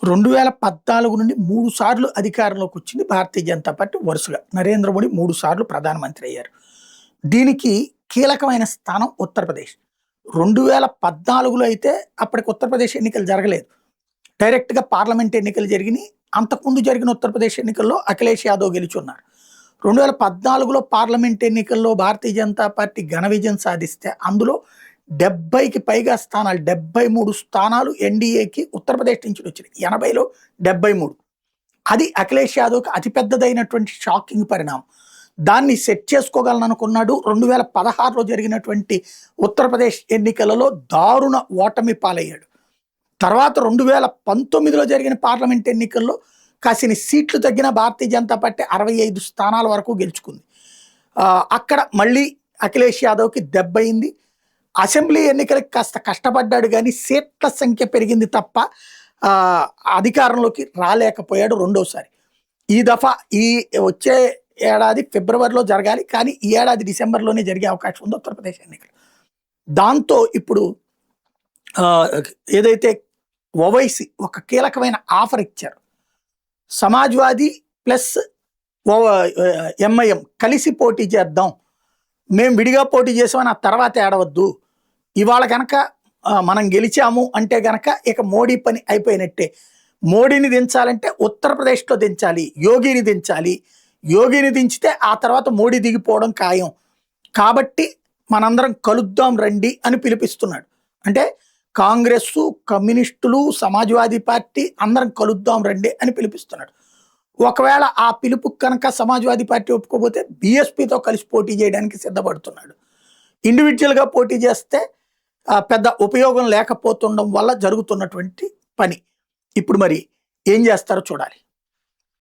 2014 నుండి 3 సార్లు అధికారంలోకి వచ్చింది భారతీయ జనతా పార్టీ వరుసగా. నరేంద్ర మోడీ 3 సార్లు ప్రధానమంత్రి అయ్యారు. దీనికి కీలకమైన స్థానం ఉత్తరప్రదేశ్. 2014లో అయితే అప్పటికి ఉత్తరప్రదేశ్ ఎన్నికలు జరగలేదు. డైరెక్ట్‌గా పార్లమెంట్ ఎన్నికలు జరిగినాయి. అంతకుముందు జరిగిన ఉత్తరప్రదేశ్ ఎన్నికల్లో అఖిలేష్ యాదవ్ గెలుచున్నారు. 2014లో పార్లమెంట్ ఎన్నికల్లో భారతీయ జనతా పార్టీ ఘన విజయం సాధిస్తే అందులో 70కి పైగా స్థానాలు, 73 స్థానాలు ఎన్డీఏకి ఉత్తరప్రదేశ్ నుంచి వచ్చినాయి. 80లో 73. అది అఖిలేష్ యాదవ్కి అతిపెద్దదైనటువంటి షాకింగ్ పరిణామం. దాన్ని సెట్ చేసుకోగలననుకున్నాడు. 2016లో జరిగినటువంటి ఉత్తరప్రదేశ్ ఎన్నికలలో దారుణ ఓటమి పాలయ్యాడు. తర్వాత 2019లో జరిగిన పార్లమెంట్ ఎన్నికల్లో కాసిని సీట్లు తగ్గిన భారతీయ జనతా పార్టీ 65 స్థానాల వరకు గెలుచుకుంది. అక్కడ మళ్ళీ అఖిలేష్ యాదవ్కి దెబ్బయింది. అసెంబ్లీ ఎన్నికలకు కాస్త కష్టపడ్డాడు కానీ సీట్ల సంఖ్య పెరిగింది తప్ప అధికారంలోకి రాలేకపోయాడు రెండోసారి. ఈ దఫా ఈ వచ్చే ఏడాది ఫిబ్రవరిలో జరగాలి, కానీ ఈ ఏడాది డిసెంబర్లోనే జరిగే అవకాశం ఉంది ఉత్తరప్రదేశ్ ఎన్నికలు. దాంతో ఇప్పుడు ఏదైతే ఓవైసీ ఒక కీలకమైన ఆఫర్ ఇచ్చారు. సమాజ్వాదీ ప్లస్ ఎంఐఎం కలిసి పోటీ చేద్దాం, మేము విడిగా పోటీ చేసామని ఆ తర్వాత ఏడవద్దు, ఇవాళ కనుక మనం గెలిచాము అంటే గనక ఇక మోడీ పని అయిపోయినట్టే. మోడీని దించాలంటే ఉత్తరప్రదేశ్లో దించాలి, యోగిని దించాలి. యోగిని దించితే ఆ తర్వాత మోడీ దిగిపోవడం ఖాయం. కాబట్టి మనందరం కలుద్దాం రండి అని పిలిపిస్తున్నాడు. అంటే కాంగ్రెస్, కమ్యూనిస్టులు, సమాజ్వాదీ పార్టీ అందరం కలుద్దాం రండి అని పిలిపిస్తున్నాడు. ఒకవేళ ఆ పిలుపు కనుక సమాజ్వాదీ పార్టీ ఒప్పుకోకపోతే బీఎస్పీతో కలిసి పోటీ చేయడానికి సిద్ధపడుతున్నాడు. ఇండివిజువల్గా పోటీ చేస్తే పెద్ద ఉపయోగం లేకపోతుండడం వల్ల జరుగుతున్నటువంటి పని. ఇప్పుడు మరి ఏం చేస్తారో చూడాలి.